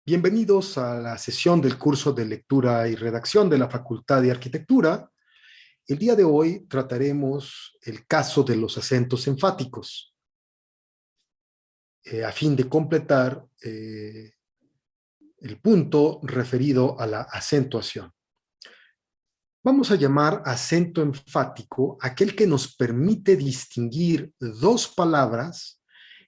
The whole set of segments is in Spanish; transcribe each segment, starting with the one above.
Bienvenidos a la sesión del curso de lectura y redacción de la Facultad de Arquitectura. El día de hoy trataremos el caso de los acentos enfáticos, a fin de completar el punto referido a la acentuación. Vamos a llamar acento enfático aquel que nos permite distinguir dos palabras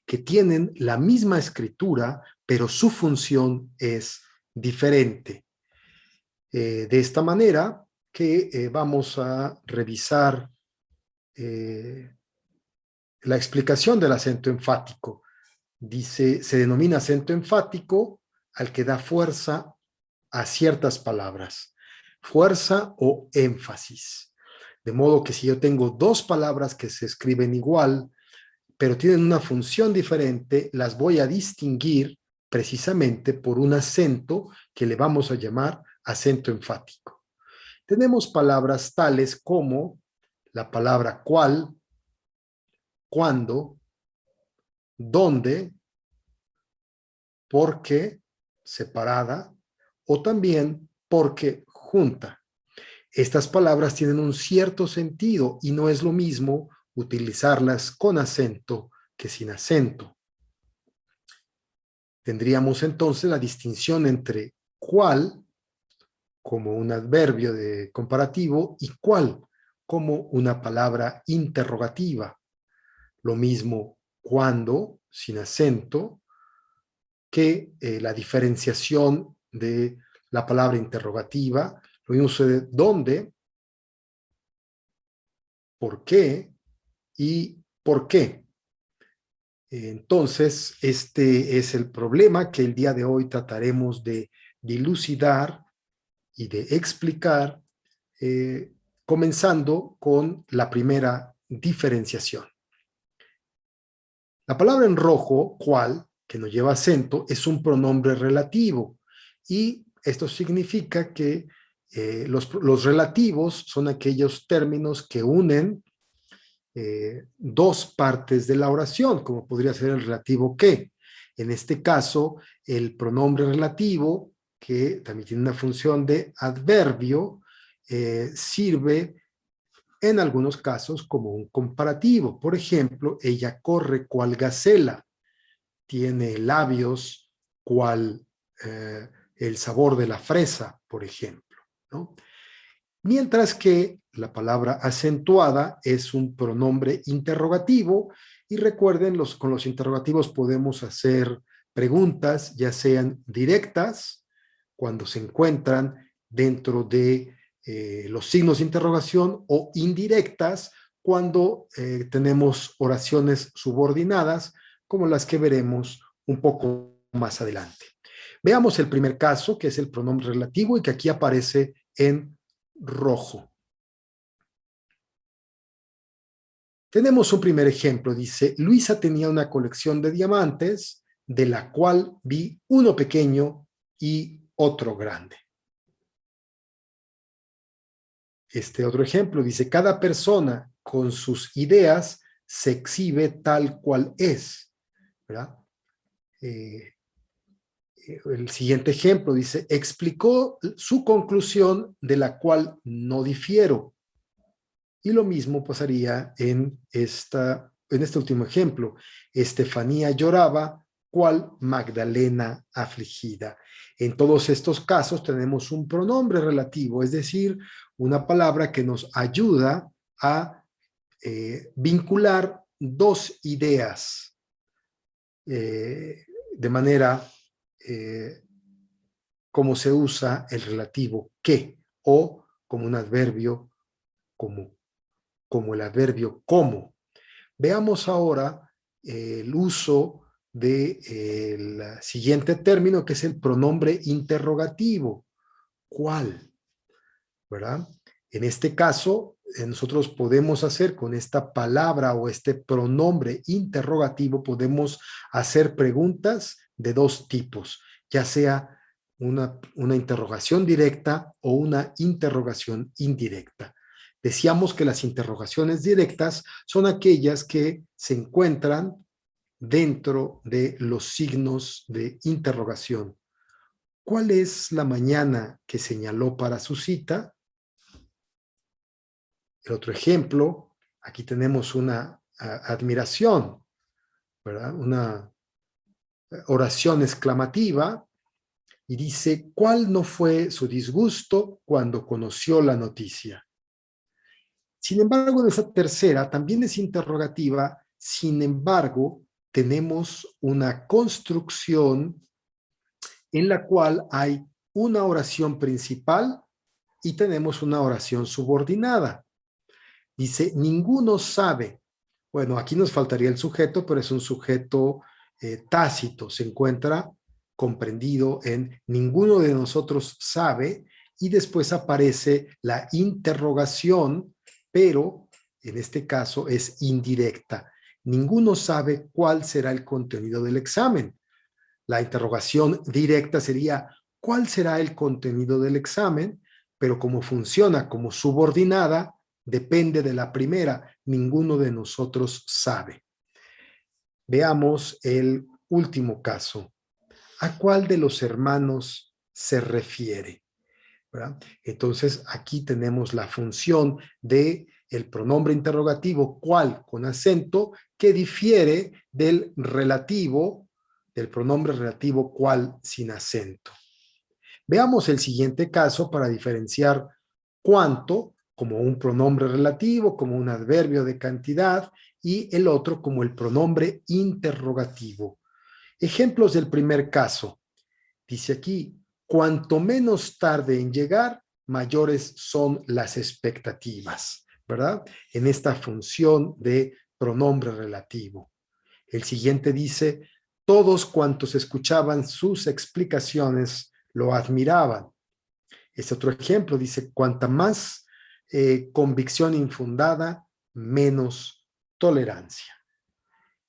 que tienen la misma escritura, pero su función es diferente. De esta manera que vamos a revisar la explicación del acento enfático. Dice, se denomina acento enfático al que da fuerza a ciertas palabras, fuerza o énfasis. De modo que si yo tengo dos palabras que se escriben igual, pero tienen una función diferente, las voy a distinguir precisamente por un acento que le vamos a llamar acento enfático. Tenemos palabras tales como la palabra cuál, cuándo, dónde, por qué, separada, o también porque junta. Estas palabras tienen un cierto sentido y no es lo mismo utilizarlas con acento que sin acento. Tendríamos entonces la distinción entre cuál como un adverbio de comparativo y cuál como una palabra interrogativa. Lo mismo cuándo, sin acento, que la diferenciación de la palabra interrogativa. Lo mismo sucede dónde, por qué y por qué. Entonces, este es el problema que el día de hoy trataremos de dilucidar y de explicar, comenzando con la primera diferenciación. La palabra en rojo, cuál, que no lleva acento, es un pronombre relativo y esto significa que los relativos son aquellos términos que unen dos partes de la oración, como podría ser el relativo que. En este caso, el pronombre relativo, que también tiene una función de adverbio, sirve en algunos casos como un comparativo. Por ejemplo, ella corre cual gacela, tiene labios cual el sabor de la fresa, por ejemplo, ¿no? Mientras que la palabra acentuada es un pronombre interrogativo y recuerden, con los interrogativos podemos hacer preguntas, ya sean directas, cuando se encuentran dentro de los signos de interrogación, o indirectas, cuando tenemos oraciones subordinadas, como las que veremos un poco más adelante. Veamos el primer caso, que es el pronombre relativo y que aquí aparece en rojo. Tenemos un primer ejemplo, dice, Luisa tenía una colección de diamantes, de la cual vi uno pequeño y otro grande. Este otro ejemplo dice, cada persona con sus ideas se exhibe tal cual es, ¿verdad? El siguiente ejemplo dice, explicó su conclusión de la cual no difiero. Y lo mismo pasaría en este último ejemplo. Estefanía lloraba, cual Magdalena afligida. En todos estos casos tenemos un pronombre relativo, es decir, una palabra que nos ayuda a vincular dos ideas de manera como se usa el relativo que, o como un adverbio como el adverbio como. Veamos ahora el uso del siguiente término, que es el pronombre interrogativo. ¿Cuál? ¿Verdad? En este caso, nosotros podemos hacer con esta palabra o este pronombre interrogativo, podemos hacer preguntas de dos tipos, ya sea una interrogación directa o una interrogación indirecta. Decíamos que las interrogaciones directas son aquellas que se encuentran dentro de los signos de interrogación, ¿cuál es la mañana que señaló para su cita? El otro ejemplo, aquí tenemos una admiración, ¿verdad? Una oración exclamativa y dice, ¿cuál no fue su disgusto cuando conoció la noticia? Sin embargo, en esa tercera también es interrogativa, sin embargo, tenemos una construcción en la cual hay una oración principal y tenemos una oración subordinada. Dice, ninguno sabe. Bueno, aquí nos faltaría el sujeto, pero es un sujeto tácito. Se encuentra comprendido en ninguno de nosotros sabe y después aparece la interrogación, pero en este caso es indirecta. Ninguno sabe cuál será el contenido del examen. La interrogación directa sería, ¿cuál será el contenido del examen? Pero como funciona como subordinada, depende de la primera. Ninguno de nosotros sabe. Veamos el último caso. ¿A cuál de los hermanos se refiere? ¿Verdad? Entonces, aquí tenemos la función de el pronombre interrogativo cuál con acento que difiere del relativo, del pronombre relativo cuál sin acento. Veamos el siguiente caso para diferenciar cuánto como un pronombre relativo, como un adverbio de cantidad y el otro como el pronombre interrogativo. Ejemplos del primer caso. Dice aquí, cuanto menos tarde en llegar, mayores son las expectativas, ¿verdad? En esta función de pronombre relativo. El siguiente dice, todos cuantos escuchaban sus explicaciones lo admiraban. Este otro ejemplo dice, cuanta más convicción infundada, menos tolerancia.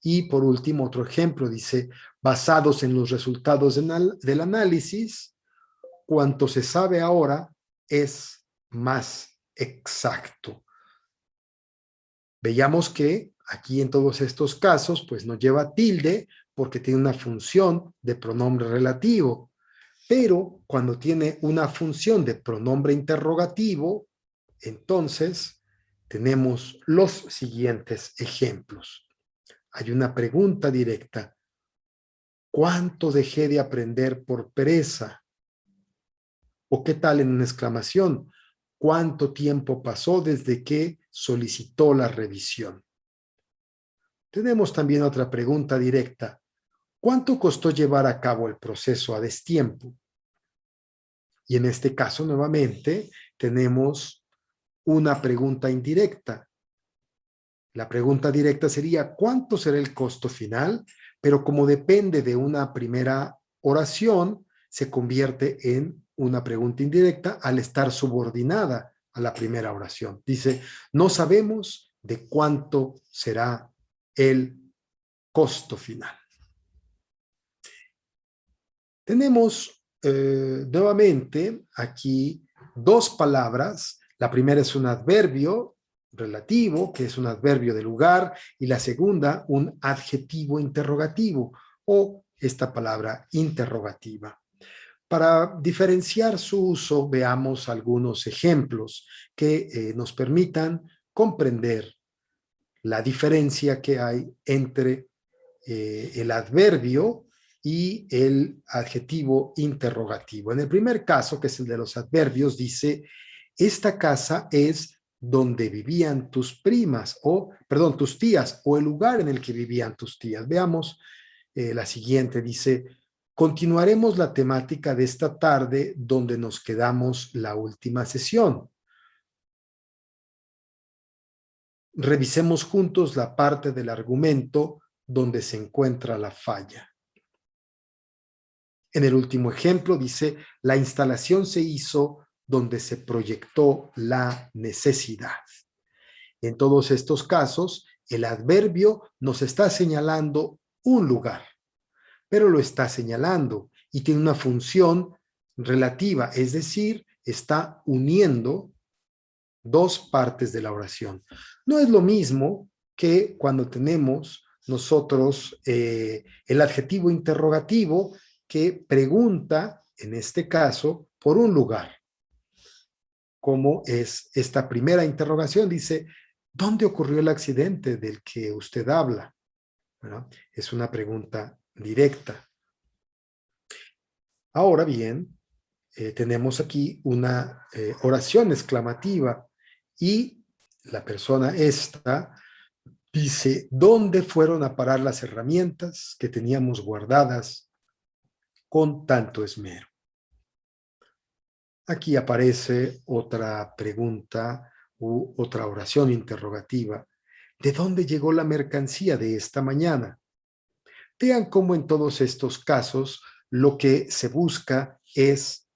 Y por último, otro ejemplo dice, basados en los resultados del análisis, cuanto se sabe ahora es más exacto. Veíamos que aquí en todos estos casos, pues no lleva tilde porque tiene una función de pronombre relativo, pero cuando tiene una función de pronombre interrogativo, entonces tenemos los siguientes ejemplos. Hay una pregunta directa. ¿Cuánto dejé de aprender por pereza? ¿O qué tal en una exclamación? ¿Cuánto tiempo pasó desde que solicitó la revisión? Tenemos también otra pregunta directa. ¿Cuánto costó llevar a cabo el proceso a destiempo? Y en este caso, nuevamente, tenemos una pregunta indirecta. La pregunta directa sería, ¿cuánto será el costo final? Pero como depende de una primera oración, se convierte en una pregunta indirecta al estar subordinada a la primera oración. Dice, no sabemos de cuánto será el costo final. Tenemos nuevamente aquí dos palabras. La primera es un adverbio relativo, que es un adverbio de lugar, y la segunda, un adjetivo interrogativo o esta palabra interrogativa. Para diferenciar su uso, veamos algunos ejemplos que nos permitan comprender la diferencia que hay entre el adverbio y el adjetivo interrogativo. En el primer caso, que es el de los adverbios, dice, esta casa es donde vivían tus primas, o, perdón, tus tías, o el lugar en el que vivían tus tías. Veamos la siguiente, dice, continuaremos la temática de esta tarde donde nos quedamos la última sesión. Revisemos juntos la parte del argumento donde se encuentra la falla. En el último ejemplo dice, la instalación se hizo donde se proyectó la necesidad. En todos estos casos, el adverbio nos está señalando un lugar, pero lo está señalando y tiene una función relativa, es decir, está uniendo dos partes de la oración. No es lo mismo que cuando tenemos nosotros el adjetivo interrogativo que pregunta en este caso, por un lugar. Como es esta primera interrogación, dice, ¿dónde ocurrió el accidente del que usted habla? ¿Verdad? Es una pregunta directa. Ahora bien, tenemos aquí una oración exclamativa y la persona esta dice, ¿dónde fueron a parar las herramientas que teníamos guardadas con tanto esmero? Aquí aparece otra pregunta u otra oración interrogativa. ¿De dónde llegó la mercancía de esta mañana? Vean cómo en todos estos casos lo que se busca es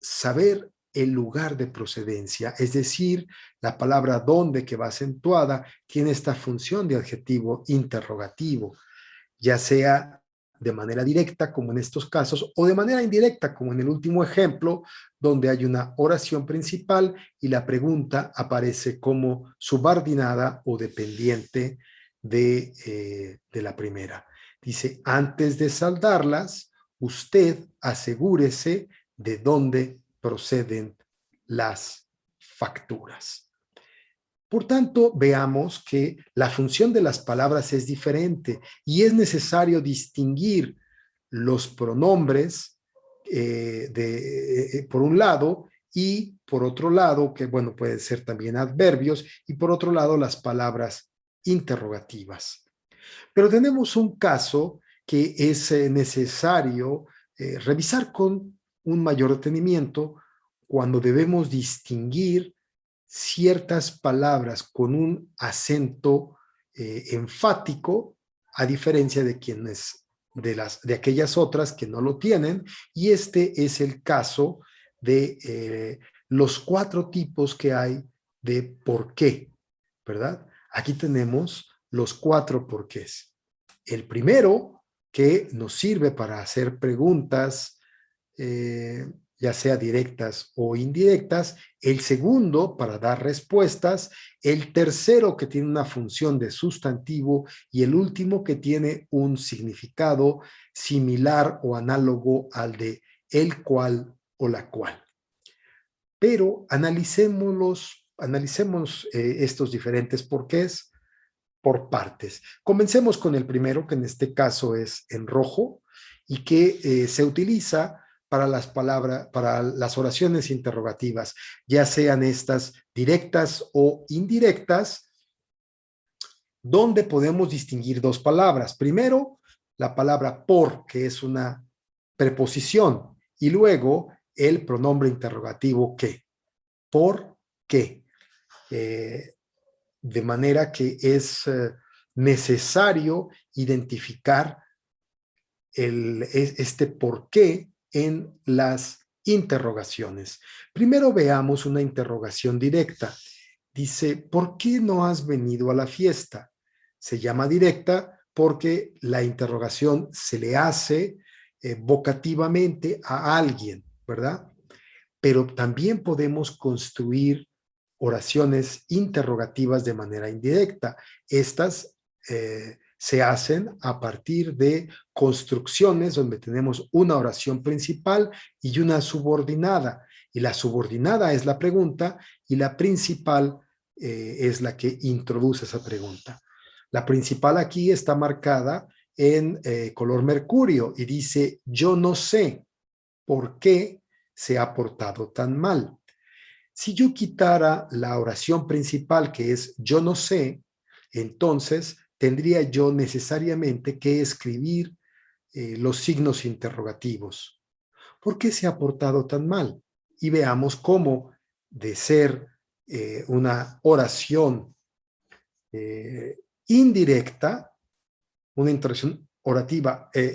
saber el lugar de procedencia, es decir, la palabra dónde que va acentuada tiene esta función de adjetivo interrogativo, ya sea de manera directa, como en estos casos, o de manera indirecta, como en el último ejemplo, donde hay una oración principal y la pregunta aparece como subordinada o dependiente de la primera. Dice, antes de saldarlas, usted asegúrese de dónde proceden las facturas. Por tanto, veamos que la función de las palabras es diferente y es necesario distinguir los pronombres por un lado y por otro lado, que bueno, pueden ser también adverbios, y por otro lado las palabras interrogativas. Pero tenemos un caso que es necesario revisar con un mayor detenimiento cuando debemos distinguir ciertas palabras con un acento enfático, a diferencia de quienes, de aquellas otras que no lo tienen, y este es el caso de los 4 tipos que hay de por qué, ¿verdad? Aquí tenemos los 4 porqués. El primero, que nos sirve para hacer preguntas, ya sea directas o indirectas, el segundo para dar respuestas, el tercero que tiene una función de sustantivo y el último que tiene un significado similar o análogo al de el cual o la cual. Pero analicemos estos diferentes porqués por partes. Comencemos con el primero, que en este caso es en rojo y que se utiliza para las palabras, para las oraciones interrogativas, ya sean estas directas o indirectas, donde podemos distinguir 2 palabras. Primero, la palabra por, que es una preposición, y luego el pronombre interrogativo que. ¿Por qué? De manera que es necesario identificar este por qué en las interrogaciones. Primero veamos una interrogación directa. Dice, ¿por qué no has venido a la fiesta? Se llama directa porque la interrogación se le hace vocativamente a alguien, ¿verdad? Pero también podemos construir oraciones interrogativas de manera indirecta. Estas se hacen a partir de construcciones donde tenemos una oración principal y una subordinada. Y la subordinada es la pregunta y la principal es la que introduce esa pregunta. La principal aquí está marcada en color mercurio y dice, yo no sé por qué se ha portado tan mal. Si yo quitara la oración principal, que es yo no sé, entonces tendría yo necesariamente que escribir los signos interrogativos. ¿Por qué se ha portado tan mal? Y veamos cómo de ser una oración indirecta, una interacción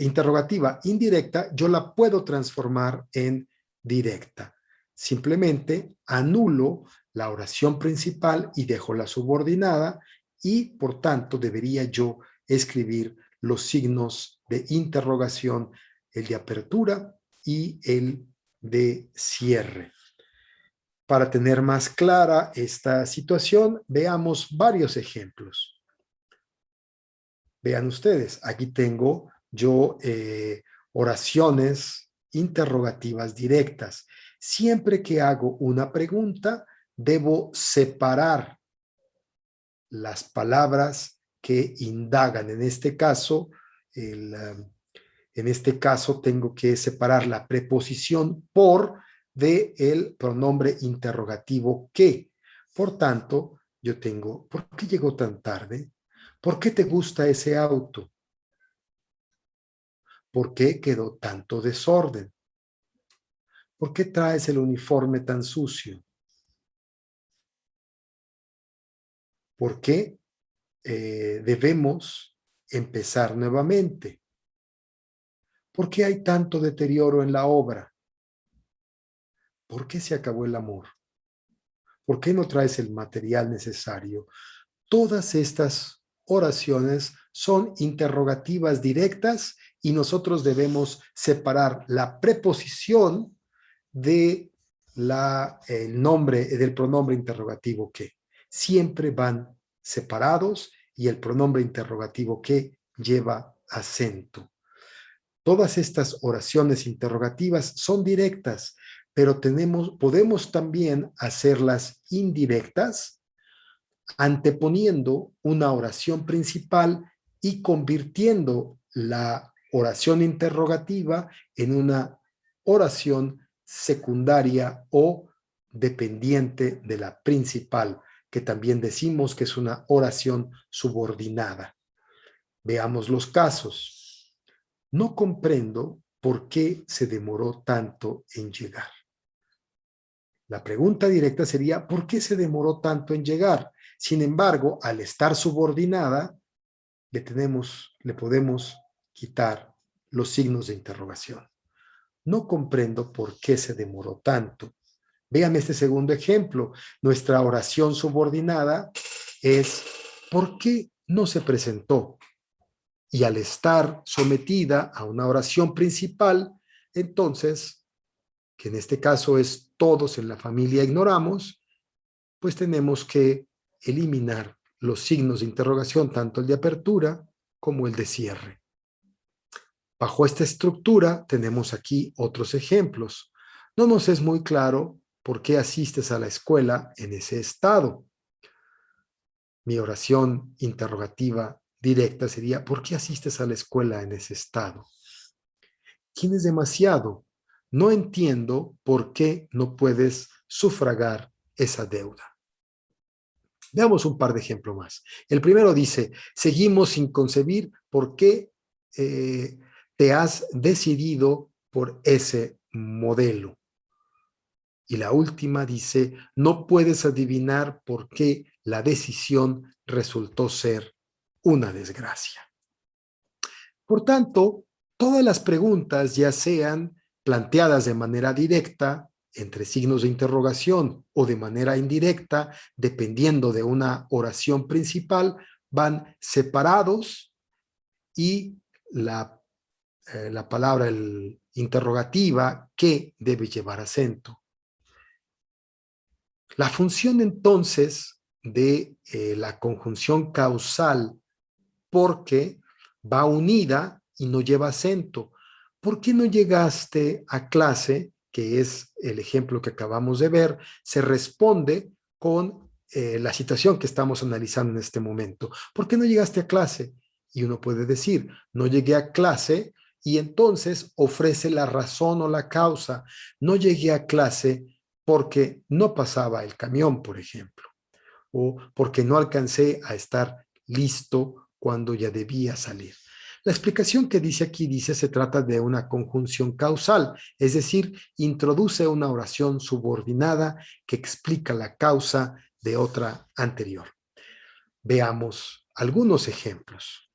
interrogativa indirecta, yo la puedo transformar en directa. Simplemente anulo la oración principal y dejo la subordinada y, por tanto, debería yo escribir los signos de interrogación, el de apertura y el de cierre. Para tener más clara esta situación, veamos varios ejemplos. Vean ustedes, aquí tengo yo oraciones interrogativas directas. Siempre que hago una pregunta, debo separar las palabras que indagan. En este caso, tengo que separar la preposición por de el pronombre interrogativo que. Por tanto, yo tengo, ¿por qué llegó tan tarde? ¿Por qué te gusta ese auto? ¿Por qué quedó tanto desorden? ¿Por qué traes el uniforme tan sucio? ¿Por qué debemos empezar nuevamente? ¿Por qué hay tanto deterioro en la obra? ¿Por qué se acabó el amor? ¿Por qué no traes el material necesario? Todas estas oraciones son interrogativas directas y nosotros debemos separar la preposición de el nombre del pronombre interrogativo que. Siempre van separados y el pronombre interrogativo que lleva acento. Todas estas oraciones interrogativas son directas, pero podemos también hacerlas indirectas anteponiendo una oración principal y convirtiendo la oración interrogativa en una oración secundaria o dependiente de la principal, que también decimos que es una oración subordinada. Veamos los casos. No comprendo por qué se demoró tanto en llegar. La pregunta directa sería, ¿por qué se demoró tanto en llegar? Sin embargo, al estar subordinada, le podemos quitar los signos de interrogación. No comprendo por qué se demoró tanto. Vean este segundo ejemplo. Nuestra oración subordinada es, ¿por qué no se presentó? Y al estar sometida a una oración principal, entonces, que en este caso es todos en la familia ignoramos, pues tenemos que eliminar los signos de interrogación, tanto el de apertura como el de cierre. Bajo esta estructura tenemos aquí otros ejemplos. No nos es muy claro por qué asistes a la escuela en ese estado. Mi oración interrogativa directa sería, ¿por qué asistes a la escuela en ese estado? ¿Tienes demasiado? No entiendo por qué no puedes sufragar esa deuda. Veamos un par de ejemplos más. El primero dice, seguimos sin concebir por qué te has decidido por ese modelo. Y la última dice, no puedes adivinar por qué la decisión resultó ser una desgracia. Por tanto, todas las preguntas, ya sean planteadas de manera directa, entre signos de interrogación o de manera indirecta, dependiendo de una oración principal, van separados y la palabra interrogativa que debe llevar acento. La función entonces de la conjunción causal porque va unida y no lleva acento. ¿Por qué no llegaste a clase? Que es el ejemplo que acabamos de ver, se responde con la situación que estamos analizando en este momento. ¿Por qué no llegaste a clase? Y uno puede decir, no llegué a clase, y entonces ofrece la razón o la causa. No llegué a clase porque no pasaba el camión, por ejemplo, o porque no alcancé a estar listo cuando ya debía salir. La explicación que dice aquí se trata de una conjunción causal, es decir, introduce una oración subordinada que explica la causa de otra anterior. Veamos algunos ejemplos.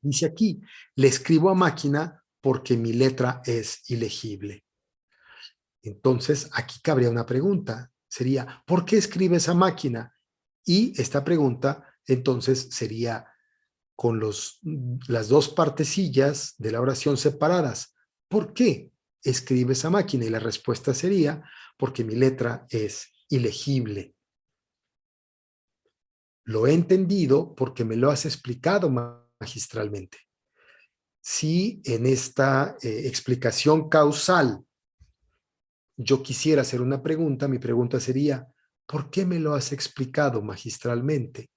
Dice aquí, le escribo a máquina porque mi letra es ilegible. Entonces, aquí cabría una pregunta. Sería, ¿por qué escribes a máquina? Y esta pregunta, entonces, sería con las dos partecillas de la oración separadas. ¿Por qué escribes a máquina? Y la respuesta sería, porque mi letra es ilegible. Lo he entendido porque me lo has explicado magistralmente. Si en esta explicación causal yo quisiera hacer una pregunta, mi pregunta sería, ¿por qué me lo has explicado magistralmente?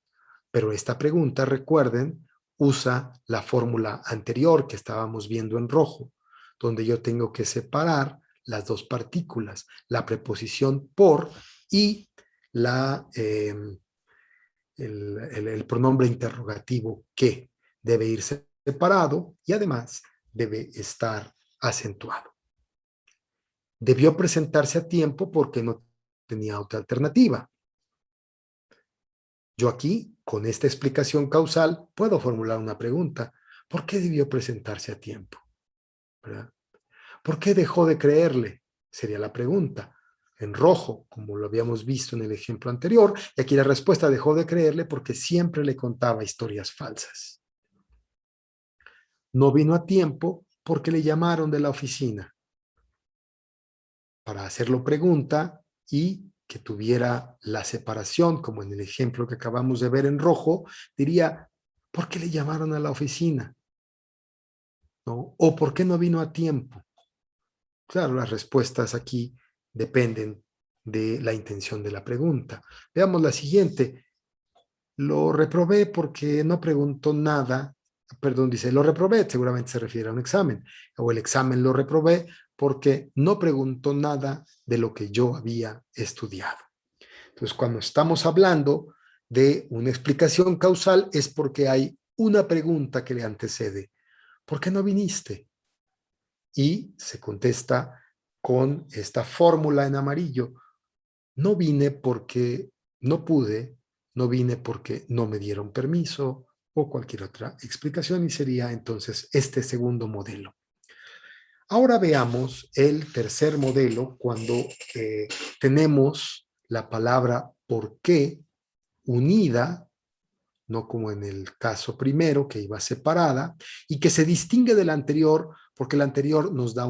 Pero esta pregunta, recuerden, usa la fórmula anterior que estábamos viendo en rojo, donde yo tengo que separar las dos partículas, la preposición por y el pronombre interrogativo que debe irse separado y además debe estar acentuado. Debió presentarse a tiempo porque no tenía otra alternativa. Yo aquí, con esta explicación causal, puedo formular una pregunta. ¿Por qué debió presentarse a tiempo? ¿Verdad? ¿Por qué dejó de creerle? Sería la pregunta. En rojo, como lo habíamos visto en el ejemplo anterior, y aquí la respuesta: dejó de creerle porque siempre le contaba historias falsas. No vino a tiempo porque le llamaron de la oficina para hacerlo pregunta y que tuviera la separación, como en el ejemplo que acabamos de ver en rojo, diría, ¿por qué le llamaron a la oficina? ¿No? ¿O por qué no vino a tiempo? Claro, las respuestas aquí dependen de la intención de la pregunta. Veamos la siguiente. Lo reprobé porque no preguntó nada. Perdón, dice, lo reprobé, seguramente se refiere a un examen. O el examen lo reprobé porque no preguntó nada de lo que yo había estudiado. Entonces, cuando estamos hablando de una explicación causal es porque hay una pregunta que le antecede. ¿Por qué no viniste? Y se contesta con esta fórmula en amarillo. No vine porque no pude, no vine porque no me dieron permiso o cualquier otra explicación, y sería entonces este segundo modelo. Ahora veamos el tercer modelo cuando tenemos la palabra por qué unida, no como en el caso primero que iba separada, y que se distingue del anterior porque el anterior nos da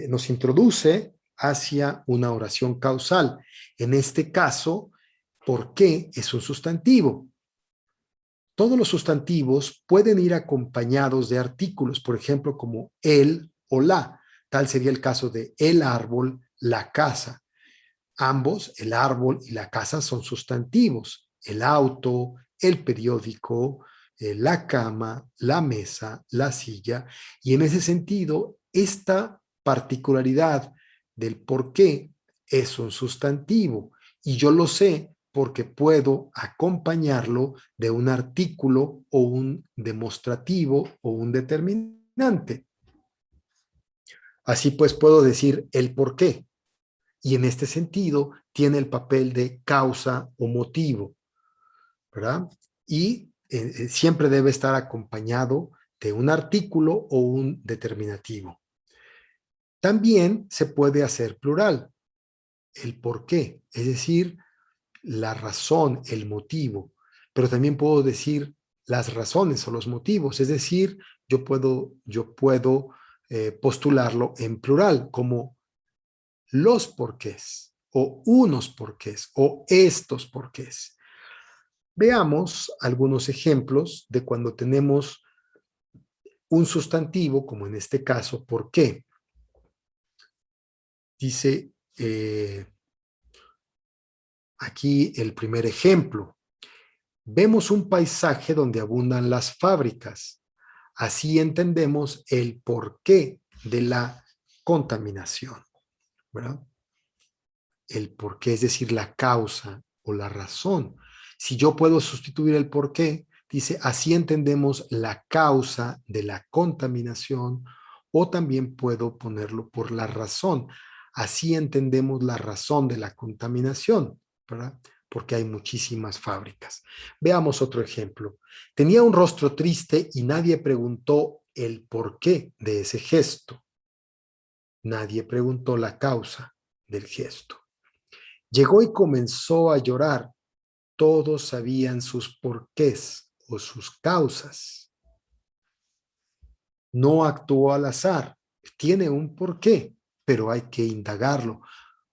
nos introduce hacia una oración causal. En este caso, ¿por qué es un sustantivo? Todos los sustantivos pueden ir acompañados de artículos, por ejemplo, como el o la. Tal sería el caso de el árbol, la casa. Ambos, el árbol y la casa, son sustantivos. El auto, el periódico, la cama, la mesa, la silla. Y en ese sentido, esta particularidad del por qué es un sustantivo. Y yo lo sé porque puedo acompañarlo de un artículo o un demostrativo o un determinante. Así pues puedo decir el por qué. Y en este sentido tiene el papel de causa o motivo, ¿verdad? Y siempre debe estar acompañado de un artículo o un determinativo. También se puede hacer plural, el por qué, es decir, la razón, el motivo, pero también puedo decir las razones o los motivos, es decir, yo puedo postularlo en plural como los porqués o unos porqués o estos porqués. Veamos algunos ejemplos de cuando tenemos un sustantivo, como en este caso, ¿por qué? Dice aquí el primer ejemplo. Vemos un paisaje donde abundan las fábricas. Así entendemos el porqué de la contaminación, ¿verdad? El porqué, es decir, la causa o la razón. Si yo puedo sustituir el porqué, dice, así entendemos la causa de la contaminación, o también puedo ponerlo por la razón. Así entendemos la razón de la contaminación, ¿verdad? Porque hay muchísimas fábricas. Veamos otro ejemplo. Tenía un rostro triste y nadie preguntó el porqué de ese gesto. Nadie preguntó la causa del gesto. Llegó y comenzó a llorar. Todos sabían sus porqués o sus causas. No actuó al azar. Tiene un porqué, pero hay que indagarlo.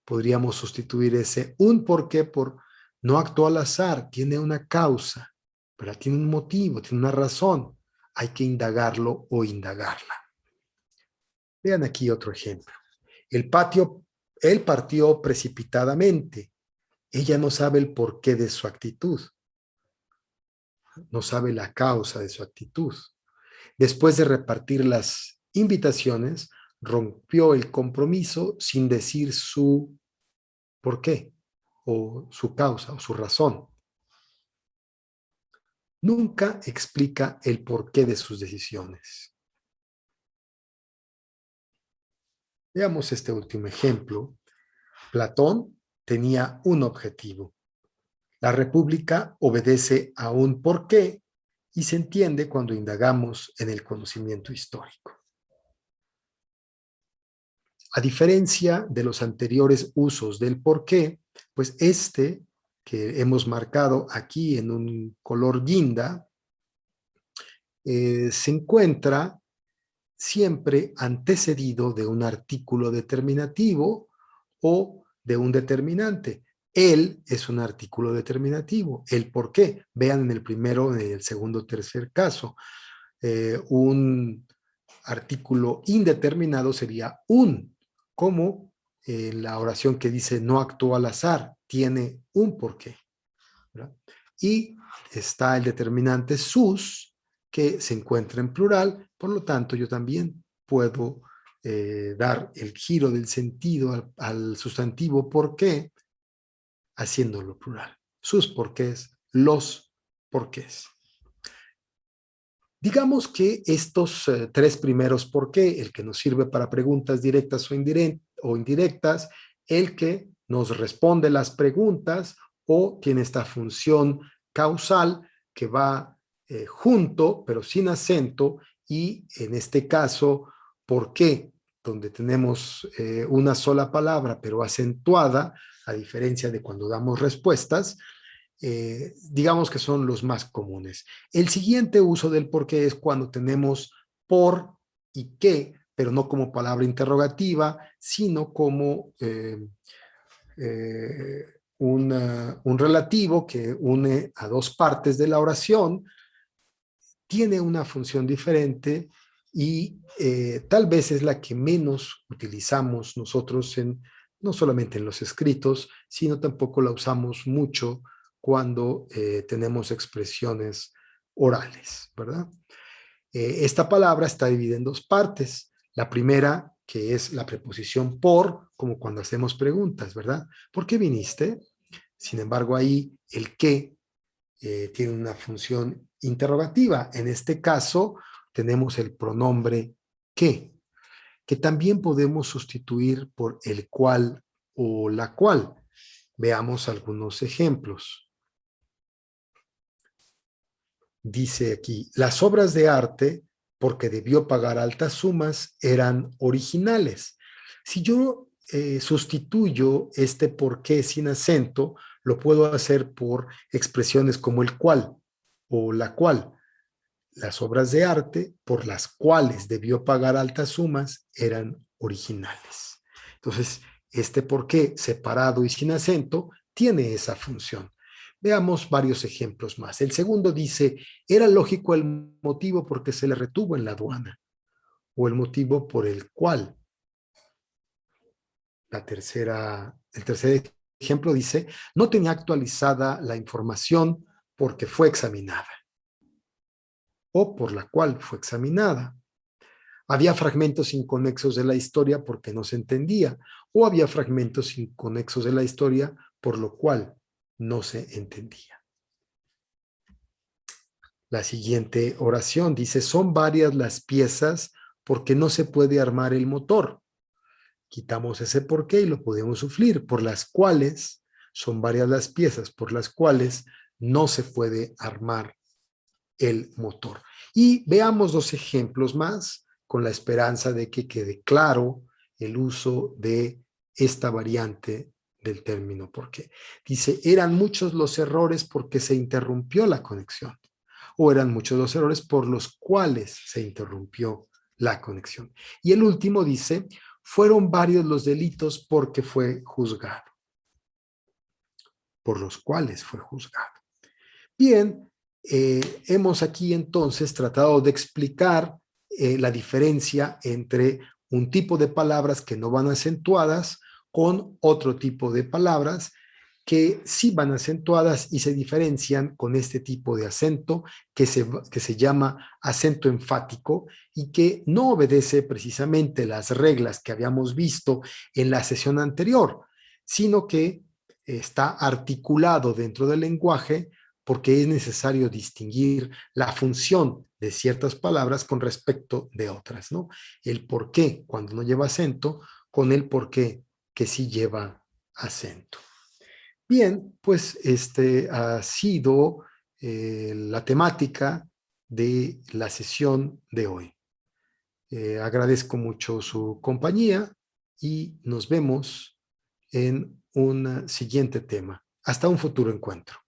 Podríamos sustituir ese un porqué por no actuó al azar. Tiene una causa, pero tiene un motivo, tiene una razón. hay que indagarlo o indagarla. Vean aquí otro ejemplo. Él partió precipitadamente. Ella no sabe el porqué de su actitud. No sabe la causa de su actitud. Después de repartir las invitaciones, rompió el compromiso sin decir su porqué, o su causa, o su razón. Nunca explica el porqué de sus decisiones. Veamos este último ejemplo. Platón tenía un objetivo. La república obedece a un porqué y se entiende cuando indagamos en el conocimiento histórico. A diferencia de los anteriores usos del porqué, pues este que hemos marcado aquí en un color guinda, se encuentra siempre antecedido de un artículo determinativo o de un determinante. El es un artículo determinativo. El por qué. Vean en el primero, en el segundo, tercer caso. Un artículo indeterminado sería un, como la oración que dice no actuó al azar, tiene un porqué. ¿Verdad? Y está el determinante sus, que se encuentra en plural, por lo tanto yo también puedo dar el giro del sentido al sustantivo por qué, haciéndolo plural. Sus porqués, los porqués. Digamos que estos tres primeros por qué, el que nos sirve para preguntas directas o indirectas, el que nos responde las preguntas o tiene esta función causal que va junto pero sin acento, y en este caso, ¿por qué? Donde tenemos una sola palabra pero acentuada, a diferencia de cuando damos respuestas, digamos que son los más comunes. El siguiente uso del por qué es cuando tenemos por y qué, pero no como palabra interrogativa, sino como un relativo que une a dos partes de la oración, tiene una función diferente y tal vez es la que menos utilizamos nosotros no solamente en los escritos, sino tampoco la usamos mucho cuando tenemos expresiones orales, ¿verdad? Esta palabra está dividida en dos partes. La primera, que es la preposición por, como cuando hacemos preguntas, ¿verdad? ¿Por qué viniste? Sin embargo, ahí el qué tiene una función interrogativa. En este caso, tenemos el pronombre que también podemos sustituir por el cual o la cual. Veamos algunos ejemplos. Dice aquí, las obras de arte, porque debió pagar altas sumas, eran originales. Si yo sustituyo este por qué sin acento, lo puedo hacer por expresiones como el cual o la cual. Las obras de arte por las cuales debió pagar altas sumas eran originales. Entonces, este por qué separado y sin acento tiene esa función. Veamos varios ejemplos más. El segundo dice, era lógico el motivo por que se le retuvo en la aduana, o el motivo por el cual. El tercer ejemplo dice, no tenía actualizada la información porque fue examinada, o por la cual fue examinada. Había fragmentos inconexos de la historia porque no se entendía, o había fragmentos inconexos de la historia por lo cual no se entendía. La siguiente oración dice, son varias las piezas porque no se puede armar el motor. Quitamos ese por qué y lo podemos sufrir, por las cuales, son varias las piezas por las cuales no se puede armar el motor. Y veamos dos ejemplos más con la esperanza de que quede claro el uso de esta variante del término por qué. Dice, eran muchos los errores porque se interrumpió la conexión, o eran muchos los errores por los cuales se interrumpió la conexión. Y el último dice, fueron varios los delitos porque fue juzgado, por los cuales fue juzgado. Bien, Hemos aquí entonces tratado de explicar la diferencia entre un tipo de palabras que no van acentuadas con otro tipo de palabras que sí van acentuadas y se diferencian con este tipo de acento que se llama acento enfático y que no obedece precisamente las reglas que habíamos visto en la sesión anterior, sino que está articulado dentro del lenguaje porque es necesario distinguir la función de ciertas palabras con respecto de otras, ¿no? El por qué cuando no lleva acento con el por qué que sí lleva acento. Bien, pues este ha sido la temática de la sesión de hoy. Agradezco mucho su compañía y nos vemos en un siguiente tema. Hasta un futuro encuentro.